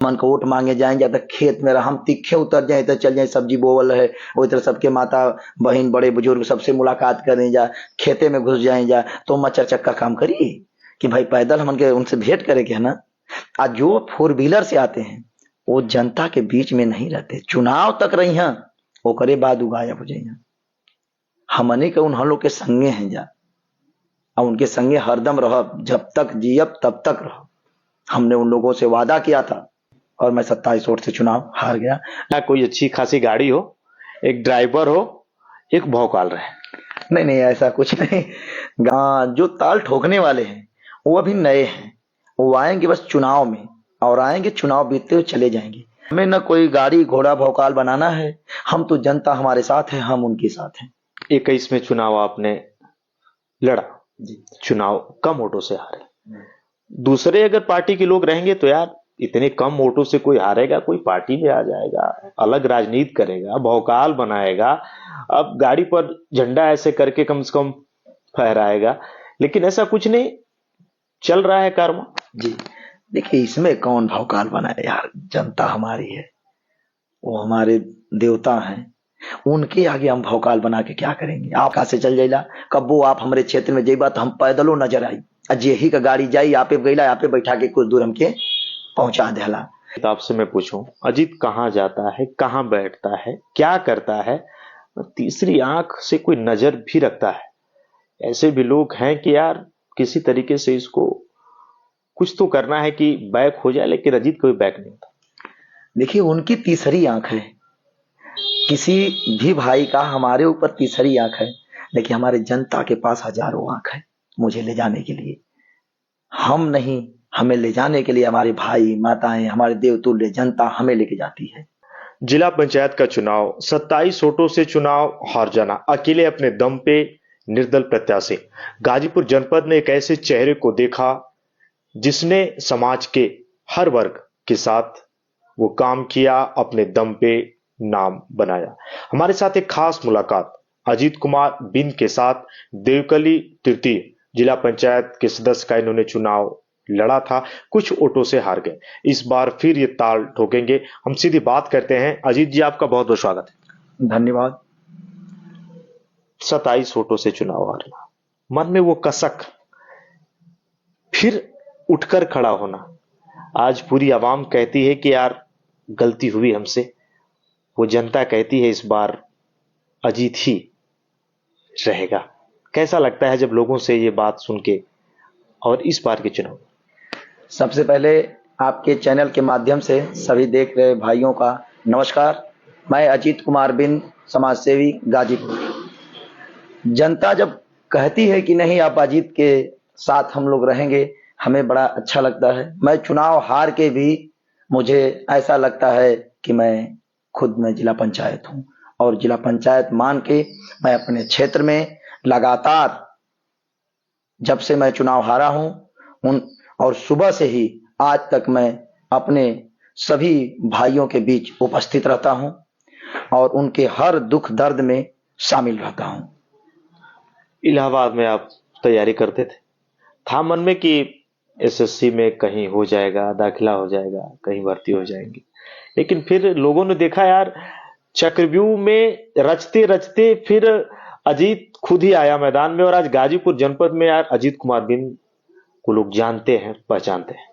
मन को वोट मांगे जाएंगे तो खेत में हम तीखे उतर जाए तो चल जाए सब्जी बोवल है वही तरह सबके माता बहन बड़े बुजुर्ग सबसे मुलाकात करें जा खेते में घुस जाए जा तो मच्छर चक्कर काम करिए कि भाई पैदल हम उनसे भेंट करेंगे है ना। आज जो 4 व्हीलर से आते हैं वो जनता के बीच में नहीं रहते, चुनाव तक रही हैं वो करे बाद गायब हो जाइए। हमने के उन लोग के संगे हैं जा और उनके संगे हरदम रह, जब तक जियब तब तक रह। हमने उन लोगों से वादा किया था और मैं 27 वोट से चुनाव हार गया। ना कोई अच्छी खासी गाड़ी हो, एक ड्राइवर हो, एक भौकाल रहे। नहीं ऐसा कुछ नहीं। जो ताल ठोकने वाले हैं वो अभी नए हैं, वो आएंगे बस चुनाव में और आएंगे चुनाव बीतते हुए चले जाएंगे। हमें न कोई गाड़ी घोड़ा भौकाल बनाना है, हम तो जनता हमारे साथ है, हम उनके साथ हैं। 21 में चुनाव आपने लड़ा जी, चुनाव कम वोटों से हारे। दूसरे अगर पार्टी के लोग रहेंगे तो यार इतने कम वोटों से कोई हारेगा, कोई पार्टी में आ जाएगा, अलग राजनीति करेगा, भौकाल बनाएगा, अब गाड़ी पर झंडा ऐसे करके कम से कम फहराएगा, लेकिन ऐसा कुछ नहीं चल रहा है कर्म जी। देखिए इसमें कौन भौकाल बनाए यार, जनता हमारी है, वो हमारे देवता हैं, उनके आगे हम भौकाल बना के क्या करेंगे। आप कहां से चल जाइला, कब्बो आप हमारे क्षेत्र में जाइबा तो हम पैदलों नजर आई, अजेही का गाड़ी जाई आपे गईला, आपे बैठा के कुछ दूर हमके पहुंचा देला। तो आपसे मैं पूछूं, अजीत कहां जाता है, कहां बैठता है, क्या करता है, तीसरी आंख से कोई नजर भी रखता है? ऐसे भी लोग हैं कि यार किसी तरीके से इसको कुछ तो करना है कि बैक हो जाए, लेकिन अजीत कोई बैक नहीं होता। देखिए उनकी तीसरी आंख है, किसी भी भाई का हमारे ऊपर तीसरी आंख है, लेकिन हमारे जनता के पास हजारों आंख है मुझे ले जाने के लिए। हम नहीं, हमें ले जाने के लिए हमारे भाई माताएं, हमारे देवतुल्य जनता हमें लेके जाती है। जिला पंचायत का चुनाव 27 वोटों से चुनाव हार जाना, अकेले अपने दम पे निर्दल प्रत्याशी। गाजीपुर जनपद ने एक ऐसे चेहरे को देखा जिसने समाज के हर वर्ग के साथ वो काम किया, अपने दम पे नाम बनाया। हमारे साथ एक खास मुलाकात अजीत कुमार बिंद के साथ। देवकली तृतीय जिला पंचायत के सदस्य का इन्होंने चुनाव लड़ा था, कुछ वोटों से हार गए। इस बार फिर ये ताल ठोकेंगे। हम सीधी बात करते हैं। अजीत जी आपका बहुत बहुत स्वागत है। धन्यवाद। 27 वोटों से चुनाव हारना, मन में वो कसक, फिर उठकर खड़ा होना। आज पूरी आवाम कहती है कि यार गलती हुई हमसे, वो जनता कहती है इस बार अजीत ही रहेगा। कैसा लगता है जब लोगों से ये बात सुन के और इस बार के चुनाव? सबसे पहले आपके चैनल के माध्यम से सभी देख रहे भाइयों का नमस्कार। मैं अजीत कुमार बिंद, समाज सेवी, गाजीपुर। जनता जब कहती है कि नहीं आप अजीत के साथ हम लोग रहेंगे, हमें बड़ा अच्छा लगता है। मैं चुनाव हार के भी मुझे ऐसा लगता है कि मैं खुद में जिला पंचायत हूं और जिला पंचायत मान के मैं अपने क्षेत्र में लगातार जब से मैं चुनाव हारा हूं और सुबह से ही आज तक मैं अपने सभी भाइयों के बीच उपस्थित रहता हूं और उनके हर दुख दर्द में शामिल रहता हूं। इलाहाबाद में आप तैयारी करते थे, था मन में कि एसएससी में कहीं हो जाएगा, दाखिला हो जाएगा, कहीं भर्ती हो जाएंगी, लेकिन फिर लोगों ने देखा यार चक्रव्यूह में रचते रचते फिर अजीत खुद ही आया मैदान में, और आज गाजीपुर जनपद में यार अजीत कुमार बिंद को लोग जानते हैं, पहचानते हैं।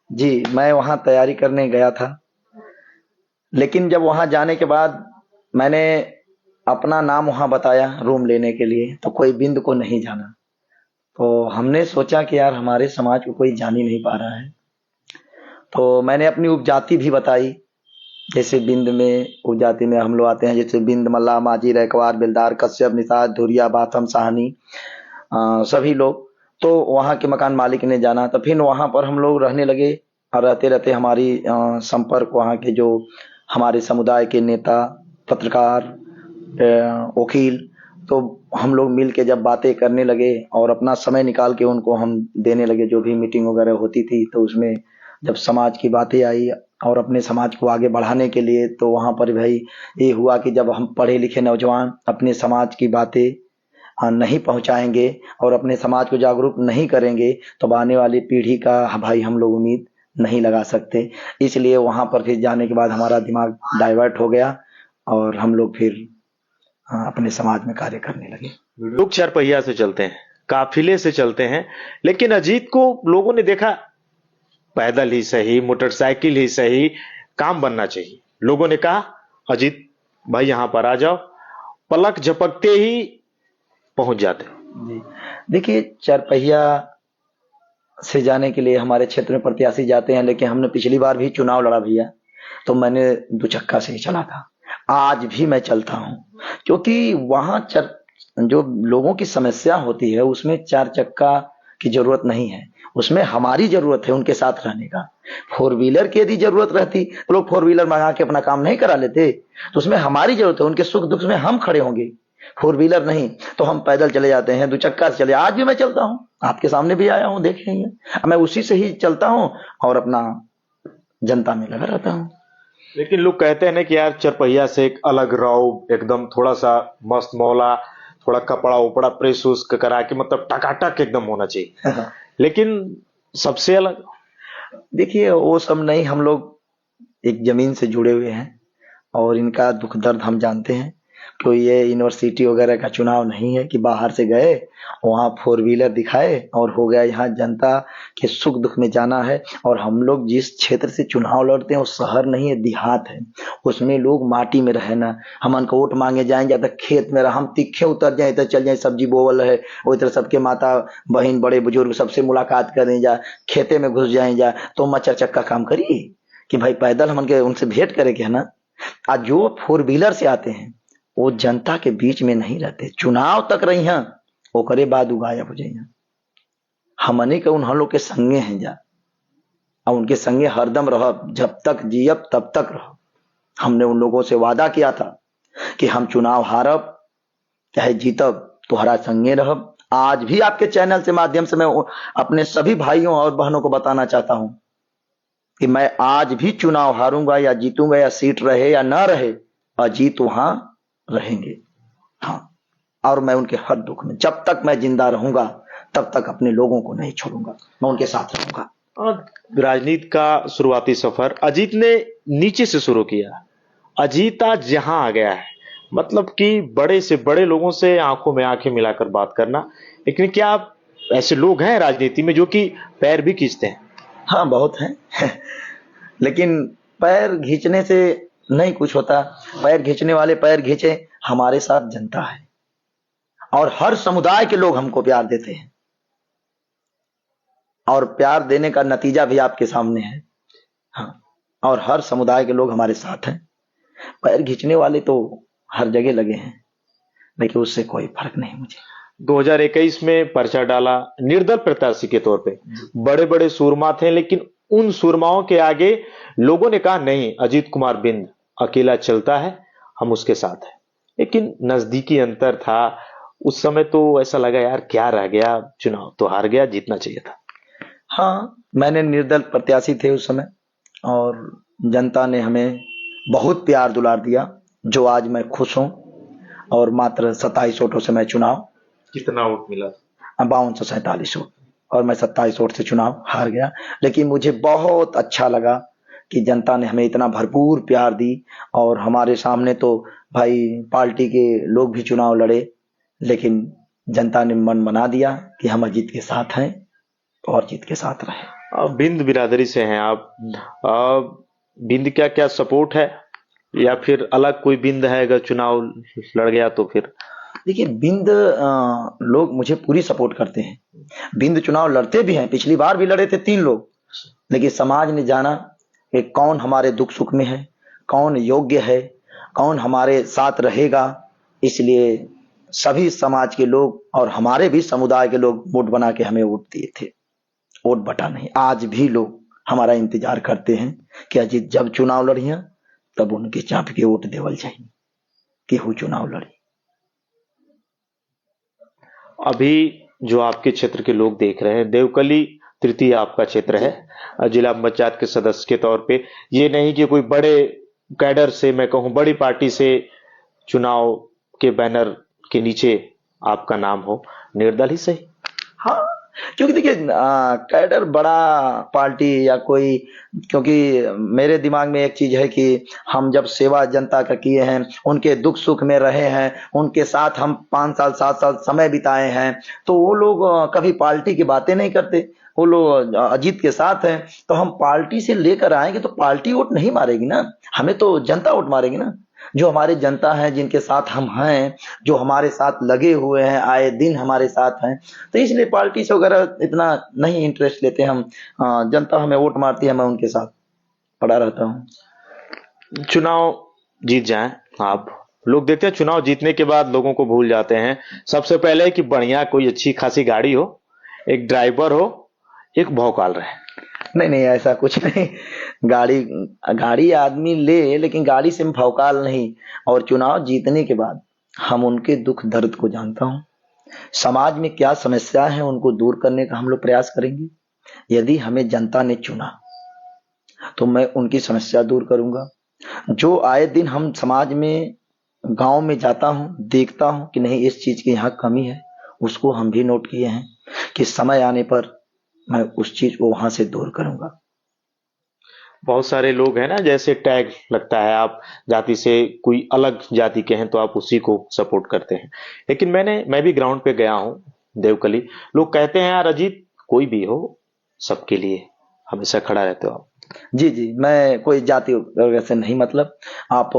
जी, मैं वहां तैयारी करने गया था, लेकिन जब वहां जाने के बाद मैंने अपना नाम वहां बताया रूम लेने के लिए, तो कोई बिंद को नहीं जाना। तो हमने सोचा कि यार हमारे समाज को कोई जान ही नहीं पा रहा है, तो मैंने अपनी उपजाति भी बताई। जैसे बिंद में उपजाति में हम लोग आते हैं, जैसे बिंद, मल्ला, माझी, रैकवार, बेलदार, कश्यप, निषाद, धुरिया, बाथम, साहनी, सभी लोग। तो वहाँ के मकान मालिक ने जाना, तो फिर वहाँ पर हम लोग रहने लगे और रहते रहते हमारी संपर्क वहाँ के जो हमारे समुदाय के नेता, पत्रकार, वकील, तो हम लोग मिल के जब बातें करने लगे और अपना समय निकाल के उनको हम देने लगे, जो भी मीटिंग वगैरह होती थी, तो उसमें जब समाज की बातें आई और अपने समाज को आगे बढ़ाने के लिए, तो वहाँ पर भाई ये हुआ कि जब हम पढ़े लिखे नौजवान अपने समाज की बातें नहीं पहुंचाएंगे और अपने समाज को जागरूक नहीं करेंगे, तो आने वाली पीढ़ी का भाई हम लोग उम्मीद नहीं लगा सकते। इसलिए वहां पर फिर जाने के बाद हमारा दिमाग डाइवर्ट हो गया और हम लोग फिर अपने समाज में कार्य करने लगे। लोग चार पहिया से चलते हैं, काफिले से चलते हैं, लेकिन अजीत को लोगों ने देखा पैदल ही सही, मोटरसाइकिल ही सही, काम बनना चाहिए। लोगों ने कहा अजीत भाई यहां पर आ जाओ, पलक झपकते ही पहुंच जाते। जी देखिए, चरपहिया से जाने के लिए हमारे क्षेत्र में प्रत्याशी जाते हैं, लेकिन हमने पिछली बार भी चुनाव लड़ा भैया, तो मैंने दुचक्का से ही चला था। आज भी मैं चलता हूं, क्योंकि वहां जो लोगों की समस्या होती है उसमें चार चक्का की जरूरत नहीं है, उसमें हमारी जरूरत है उनके साथ रहने का। फोर व्हीलर की यदि जरूरत रहती तो लोग फोर व्हीलर मंगा के अपना काम नहीं करा लेते, तो उसमें हमारी जरूरत है, उनके सुख दुख में हम खड़े होंगे। फोर व्हीलर नहीं तो हम पैदल चले जाते हैं, दुचक्का से चले। आज भी मैं चलता हूं, आपके सामने भी आया हूं, देखेंगे मैं उसी से ही चलता हूं और अपना जनता में लगा रहता हूं। लेकिन लोग कहते हैं ना कि यार चरपहिया से एक अलग रौब, एकदम थोड़ा सा मस्त मौला, थोड़ा कपड़ा उपड़ा प्रेस उस करा के मतलब टकाटक एकदम होना चाहिए, लेकिन सबसे अलग। देखिए वो सब नहीं, हम लोग एक जमीन से जुड़े हुए हैं और इनका दुख दर्द हम जानते हैं। कोई ये यूनिवर्सिटी वगैरह का चुनाव नहीं है कि बाहर से गए वहां फोर व्हीलर दिखाए और हो गया। यहाँ जनता के सुख दुख में जाना है। और हम लोग जिस क्षेत्र से चुनाव लड़ते हैं वो शहर नहीं है, देहात है, उसमें लोग माटी में रहना। हम उनको वोट मांगे जाएंगे तो खेत में हम तीखे उतर जाए तो चल जाए, सब्जी बोवल है वो तरह सबके माता बहन बड़े बुजुर्ग सबसे मुलाकात करें जा, खेते में घुस जाए जा, तो मचर चक्का काम करिए कि भाई पैदल हम उनसे भेंट करेंगे, है ना। आज जो फोर व्हीलर से आते हैं वो जनता के बीच में नहीं रहते, चुनाव तक रही हैं ओकरे बाद गायब हो जाइए। हमने के उन लोग के संगे हैं जा, और उनके संगे हरदम रह, जब तक जियब तब तक रह। हमने उन लोगों से वादा किया था कि हम चुनाव हारब चाहे जीतब तुम्हारा संगे रहब। आज भी आपके चैनल से माध्यम से मैं अपने सभी भाइयों और बहनों को बताना चाहता हूं कि मैं आज भी चुनाव हारूंगा या जीतूंगा, या सीट रहे या ना रहे, अजीत वहां रहेंगे। हाँ, और मैं उनके हर दुख में जब तक मैं जिंदा रहूंगा तब तक अपने लोगों को नहीं छोड़ूंगा, मैं उनके साथ रहूंगा। राजनीति का शुरुआती सफर अजीत ने नीचे से शुरू किया, अजीत आज जहां आ गया है, मतलब कि बड़े से बड़े लोगों से आंखों में आंखें मिलाकर बात करना। लेकिन क्या आप ऐसे लोग हैं राजनीति में जो कि पैर भी खींचते हैं? हाँ बहुत हैं लेकिन पैर खींचने से नहीं कुछ होता। पैर खींचने वाले पैर खींचे, हमारे साथ जनता है और हर समुदाय के लोग हमको प्यार देते हैं, और प्यार देने का नतीजा भी आपके सामने है। हाँ, और हर समुदाय के लोग हमारे साथ हैं। पैर खींचने वाले तो हर जगह लगे हैं, लेकिन उससे कोई फर्क नहीं मुझे। 2021 में पर्चा डाला निर्दल प्रत्याशी के तौर पे, बड़े बड़े सूरमा थे, लेकिन उन सूरमाओं के आगे लोगों ने कहा नहीं, अजीत कुमार बिंद अकेला चलता है, हम उसके साथ हैं। लेकिन नजदीकी अंतर था उस समय, तो ऐसा लगा यार क्या रह गया, चुनाव तो हार गया, जीतना चाहिए था। हाँ, मैंने निर्दल प्रत्याशी थे उस समय और जनता ने हमें बहुत प्यार दुलार दिया, जो आज मैं खुश हूं। और मात्र 27 वोटों से मैं चुनाव, कितना वोट मिला? 5247 वोट, और मैं 27 वोट से चुनाव हार गया। लेकिन मुझे बहुत अच्छा लगा कि जनता ने हमें इतना भरपूर प्यार दी। और हमारे सामने तो भाई पार्टी के लोग भी चुनाव लड़े, लेकिन जनता ने मन बना दिया कि हम अजीत के साथ हैं और जीत के साथ रहे। बिंद बिरादरी से हैं आप, बिंद क्या क्या सपोर्ट है या फिर अलग कोई बिंद है अगर चुनाव लड़ गया तो? फिर देखिए बिंद लोग मुझे पूरी सपोर्ट करते हैं। बिंद चुनाव लड़ते भी हैं, पिछली बार भी लड़े थे 3 लोग, लेकिन समाज ने जाना कि कौन हमारे दुख सुख में है, कौन योग्य है, कौन हमारे साथ रहेगा। इसलिए सभी समाज के लोग और हमारे भी समुदाय के लोग वोट बना के हमें वोट दिए थे। वोट बटा नहीं, आज भी लोग हमारा इंतजार करते हैं कि अजीत जब चुनाव लड़िया तब उनके चाप के वोट देवल जाएंगे कि वो चुनाव लड़ी। अभी जो आपके क्षेत्र के लोग देख रहे हैं, देवकली तृतीय आपका क्षेत्र है, जिला पंचायत के सदस्य के तौर पे, ये नहीं कि कोई बड़े कैडर से, मैं कहूं बड़ी पार्टी से चुनाव के बैनर के नीचे आपका नाम हो, निर्दल ही सही। हाँ, क्योंकि देखिए कैडर बड़ा पार्टी या कोई, क्योंकि मेरे दिमाग में एक चीज है कि हम जब सेवा जनता का किए हैं, उनके दुख सुख में रहे हैं, उनके साथ हम 5 साल 7 साल समय बिताए हैं, तो वो लोग कभी पार्टी की बातें नहीं करते। वो लोग अजीत के साथ हैं, तो हम पार्टी से लेकर आएंगे तो पार्टी वोट नहीं मारेगी ना, हमें तो जनता वोट मारेगी ना। जो हमारे जनता है, जिनके साथ हम हैं, जो हमारे साथ लगे हुए हैं, आए दिन हमारे साथ हैं, तो इसलिए पार्टी से वगैरह इतना नहीं इंटरेस्ट लेते हम। जनता हमें वोट मारती है, मैं उनके साथ पड़ा रहता हूँ। चुनाव जीत जाएं आप, लोग देखते हैं चुनाव जीतने के बाद लोगों को भूल जाते हैं। सबसे पहले कि बढ़िया कोई अच्छी खासी गाड़ी हो, एक ड्राइवर हो, एक भौकाल रहे। नहीं नहीं, ऐसा कुछ नहीं। गाड़ी गाड़ी आदमी ले, लेकिन गाड़ी से भौकाल नहीं। और चुनाव जीतने के बाद हम उनके दुख दर्द को जानता हूँ, समाज में क्या समस्या है उनको दूर करने का हम लोग प्रयास करेंगे। यदि हमें जनता ने चुना तो मैं उनकी समस्या दूर करूंगा। जो आए दिन हम समाज में, गांव में जाता हूं, देखता हूं कि नहीं इस चीज की यहाँ कमी है, उसको हम भी नोट किए हैं कि समय आने पर मैं उस चीज को वहां से दूर करूंगा। बहुत सारे लोग हैं ना, जैसे टैग लगता है, आप जाति से कोई अलग जाति के हैं तो आप उसी को सपोर्ट करते हैं। लेकिन मैं भी ग्राउंड पे गया हूँ देवकली, लोग कहते हैं यार अजीत कोई भी हो सबके लिए हमेशा खड़ा रहते हो आप। जी जी, मैं कोई जाति वगैरह से नहीं, मतलब आप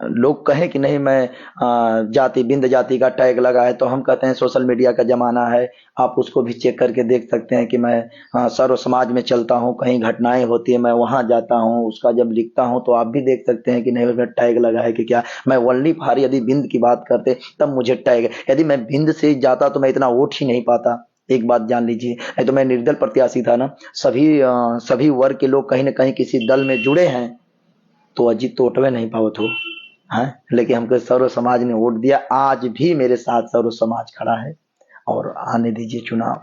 लोग कहें कि नहीं मैं जाति बिंद जाति का टैग लगा है, तो हम कहते हैं सोशल मीडिया का जमाना है, आप उसको भी चेक करके देख सकते हैं कि मैं सर्व समाज में चलता हूं, कहीं घटनाएं होती है मैं वहां जाता हूं, उसका जब लिखता हूं तो आप भी देख सकते हैं कि नहीं उसमें टैग लगा है कि क्या। मैं वल्ली फार यदि बिंद की बात करते तब मुझे टैग, यदि मैं बिंद से जाता तो मैं इतना वोट ही नहीं पाता। एक बात जान लीजिए, नहीं तो मैं निर्दल प्रत्याशी था ना। सभी वर्ग के लोग कहीं ना कहीं किसी दल में जुड़े हैं, तो अजीत तो उठवे नहीं पावत हो है, लेकिन हमको सर्व समाज ने वोट दिया। आज भी मेरे साथ सर्व समाज खड़ा है, और आने दीजिए चुनाव,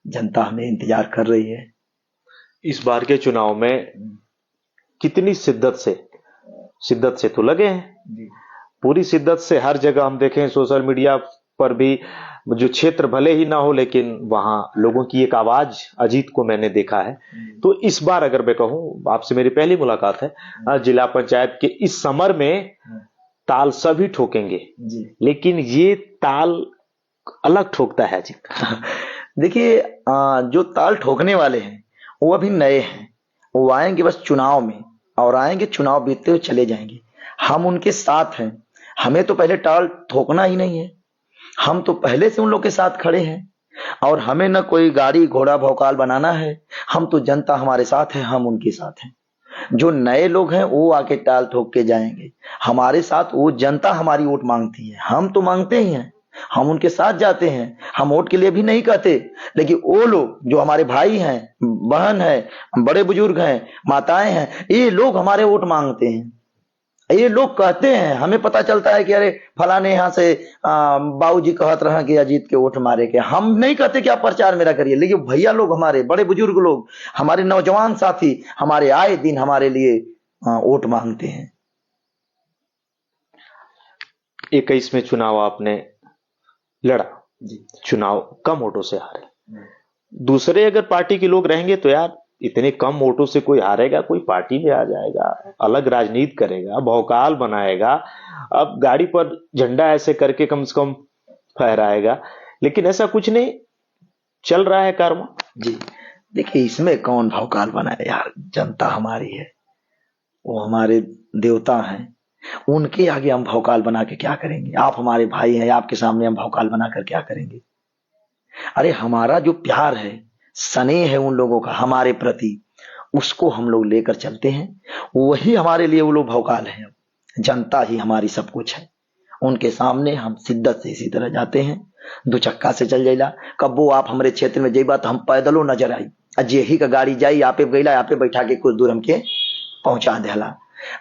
जनता हमें इंतजार कर रही है। इस बार के चुनाव में कितनी शिद्दत से तो लगे हैं, पूरी शिद्दत से हर जगह हम देखें सोशल मीडिया पर भी, जो क्षेत्र भले ही ना हो लेकिन वहां लोगों की एक आवाज अजीत को मैंने देखा है। तो इस बार अगर मैं कहूं, आपसे मेरी पहली मुलाकात है, जिला पंचायत के इस समर में ताल सभी ठोकेंगे, लेकिन ये ताल अलग ठोकता है अजीत। देखिए जो ताल ठोकने वाले हैं वो अभी नए हैं, वो आएंगे बस चुनाव में, और आएंगे चुनाव बीतते हुए चले जाएंगे। हम उनके साथ हैं, हमें तो पहले ताल ठोकना ही नहीं है, हम तो पहले से उन लोग के साथ खड़े हैं। और हमें न कोई गाड़ी घोड़ा भौकाल बनाना है, हम तो जनता हमारे साथ है, हम उनके साथ हैं। जो नए लोग हैं वो आके टाल ठोक के जाएंगे, हमारे साथ वो जनता हमारी वोट मांगती है, हम तो मांगते ही हैं, हम उनके साथ जाते हैं। हम वोट के लिए भी नहीं कहते, लेकिन वो लोग जो हमारे भाई हैं, बहन है, बड़े बुजुर्ग हैं, माताएं हैं, ये लोग हमारे वोट मांगते हैं। ये लोग कहते हैं, हमें पता चलता है कि अरे फलाने यहाँ से बाबूजी कहत रहे कि अजीत के वोट मारे के। हम नहीं कहते कि आप प्रचार मेरा करिए, लेकिन भैया लोग, हमारे बड़े बुजुर्ग लोग, हमारे नौजवान साथी हमारे आए दिन हमारे लिए वोट मांगते हैं। 21 में चुनाव आपने लड़ा, चुनाव कम वोटों से हारे। दूसरे अगर पार्टी के लोग रहेंगे तो यार इतने कम वोटों से कोई हारेगा, कोई पार्टी में आ जाएगा, अलग राजनीति करेगा, भौकाल बनाएगा, अब गाड़ी पर झंडा ऐसे करके कम से कम फहराएगा, लेकिन ऐसा कुछ नहीं चल रहा है कर्म। जी देखिए, इसमें कौन भौकाल बनाए यार, जनता हमारी है, वो हमारे देवता हैं, उनके आगे हम भौकाल बना के क्या करेंगे। आप हमारे भाई हैं, आपके सामने हम भौकाल बनाकर क्या करेंगे। अरे हमारा जो प्यार है, स्नेह है उन लोगों का हमारे प्रति, उसको हम लोग लेकर चलते हैं, वही हमारे लिए वो लोग भौकाल हैं। जनता ही हमारी सब कुछ है, उनके सामने हम शिद्दत से इसी तरह जाते हैं। दो चक्का से चल जाइला, कब्बो आप हमारे क्षेत्र में जेबा तो हम पैदलों नजर आई, अजेही का गाड़ी जाई, आपे गईला, आपे बैठा के कुछ दूर हमके पहुंचा देला।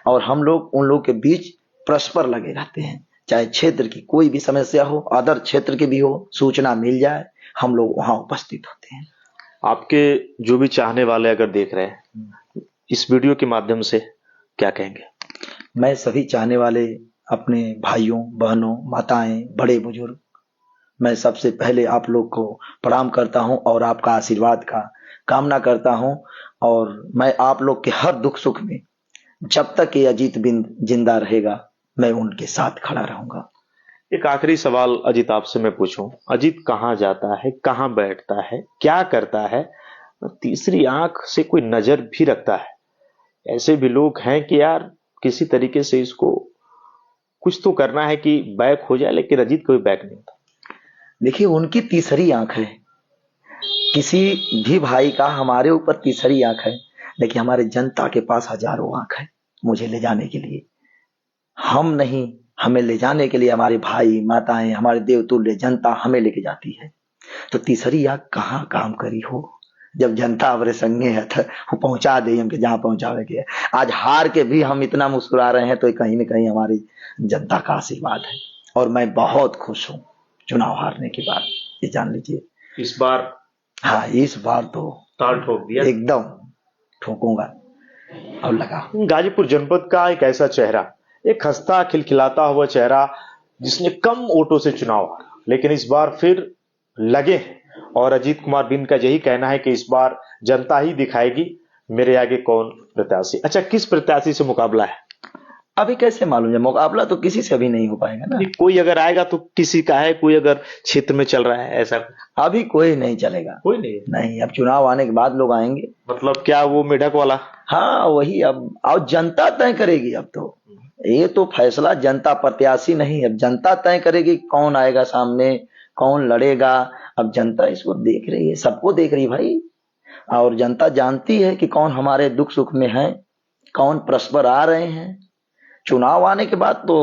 और हम लोग उन लोग के बीच परस्पर लगे रहते हैं, चाहे क्षेत्र की कोई भी समस्या हो, अदर क्षेत्र की भी हो, सूचना मिल जाए, हम लोग वहां उपस्थित होते हैं। आपके जो भी चाहने वाले अगर देख रहे हैं इस वीडियो के माध्यम से, क्या कहेंगे? मैं सभी चाहने वाले अपने भाइयों बहनों माताएं बड़े बुजुर्ग मैं सबसे पहले आप लोग को प्रणाम करता हूं और आपका आशीर्वाद का कामना करता हूं। और मैं आप लोग के हर दुख सुख में जब तक ये अजीत बिंद जिंदा रहेगा मैं उनके साथ खड़ा रहूंगा। एक आखिरी सवाल अजीत आपसे मैं पूछूं, अजीत कहाँ जाता है, कहाँ बैठता है, क्या करता है, तीसरी आंख से कोई नजर भी रखता है? ऐसे भी लोग हैं कि यार किसी तरीके से इसको कुछ तो करना है कि बैक हो जाए, लेकिन अजीत कोई बैक नहीं होता। देखिए उनकी तीसरी आंख है, किसी भी भाई का हमारे ऊपर तीसरी आंख है, लेकिन हमारे जनता के पास हजारों आंख है मुझे ले जाने के लिए। हम नहीं, हमें ले जाने के लिए हमारे भाई माताएं, हमारे देवतुल्य जनता हमें लेके जाती है। तो तीसरी आंख कहाँ काम करी हो, जब जनता हमारे संगे है तो वो पहुंचा दे हमके जहां पहुंचावे के है। आज हार के भी हम इतना मुस्कुरा रहे हैं तो कहीं ना कहीं हमारी जनता का आशीर्वाद है। और मैं बहुत खुश हूं चुनाव हारने के बाद, ये जान लीजिए। इस बार हाँ इस बार तो ताल ठोक दिया एकदम ठोकूंगा और लगा। गाजीपुर जनपद का एक ऐसा चेहरा, एक हंसता खिलखिलाता हुआ चेहरा जिसने कम वोटों से चुनाव हारा, लेकिन इस बार फिर लगे हैं। और अजीत कुमार बिंद का यही कहना है कि इस बार जनता ही दिखाएगी मेरे आगे कौन प्रत्याशी। अच्छा, किस प्रत्याशी से मुकाबला है? अभी कैसे मालूम है, मुकाबला तो किसी से अभी नहीं हो पाएगा ना। कोई अगर आएगा तो किसी का है, कोई अगर क्षेत्र में चल रहा है ऐसा? अभी कोई नहीं चलेगा, कोई नहीं। नहीं, अब चुनाव आने के बाद लोग आएंगे। मतलब क्या वो मेढक वाला? हाँ वही, अब और जनता तय करेगी। अब तो ये तो फैसला जनता, प्रत्याशी नहीं, अब जनता तय करेगी कौन आएगा सामने, कौन लड़ेगा। अब जनता इसको देख रही है, सबको देख रही है भाई। और जनता जानती है कि कौन हमारे दुख सुख में है, कौन परस्पर आ रहे हैं। चुनाव आने के बाद तो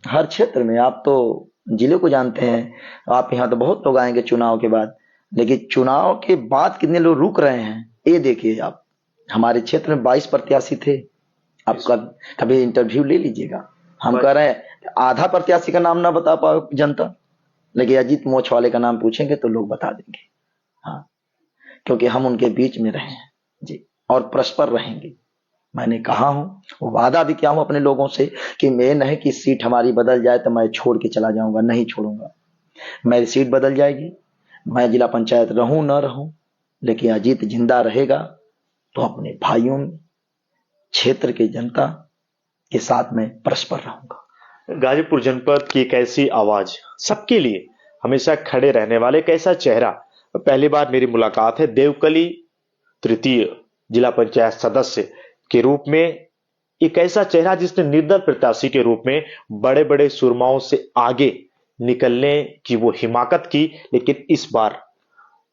हर क्षेत्र में, आप तो जिले को जानते हैं, आप यहाँ तो बहुत लोग आएंगे चुनाव के बाद, लेकिन चुनाव के बाद कितने लोग रुक रहे हैं ये देखिए आप। हमारे क्षेत्र में 22 प्रत्याशी थे, आप कभी इंटरव्यू ले लीजिएगा। हम कह रहे हैं आधा प्रत्याशी का नाम ना बता पाओ जनता, लेकिन अजीत मोछ वाले का नाम पूछेंगे तो लोग बता देंगे। हाँ, क्योंकि हम उनके बीच में रहे हैं जी, और परस्पर रहेंगे। मैंने कहा हूं, वादा भी किया हूं अपने लोगों से कि मैं नहीं कि सीट हमारी बदल जाए तो मैं छोड़ के चला जाऊंगा, नहीं छोड़ूंगा। मेरी सीट बदल जाएगी, मैं जिला पंचायत रहूं न रहूं, लेकिन अजीत जिंदा रहेगा तो अपने भाइयों में, क्षेत्र के जनता के साथ में परस्पर रहूंगा। गाजीपुर जनपद की एक ऐसी आवाज, सबके लिए हमेशा खड़े रहने वाले एक ऐसा चेहरा। पहली बार मेरी मुलाकात है देवकली तृतीय जिला पंचायत सदस्य के रूप में, एक ऐसा चेहरा जिसने निर्दल प्रत्याशी के रूप में बड़े बड़े सुरमाओं से आगे निकलने की वो हिमाकत की। लेकिन इस बार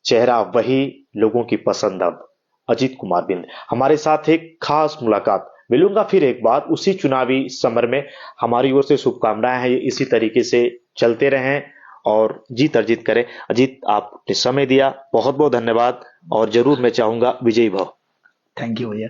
चेहरा वही, लोगों की पसंद अब अजीत कुमार बिंद। हमारे साथ एक खास मुलाकात, मिलूंगा फिर एक बार उसी चुनावी समर में। हमारी ओर से शुभकामनाएं हैं, इसी तरीके से चलते रहें और जीत अर्जित करें। अजीत, आपने समय दिया, बहुत बहुत धन्यवाद। और जरूर मैं चाहूंगा विजयी भव। थैंक यू भैया।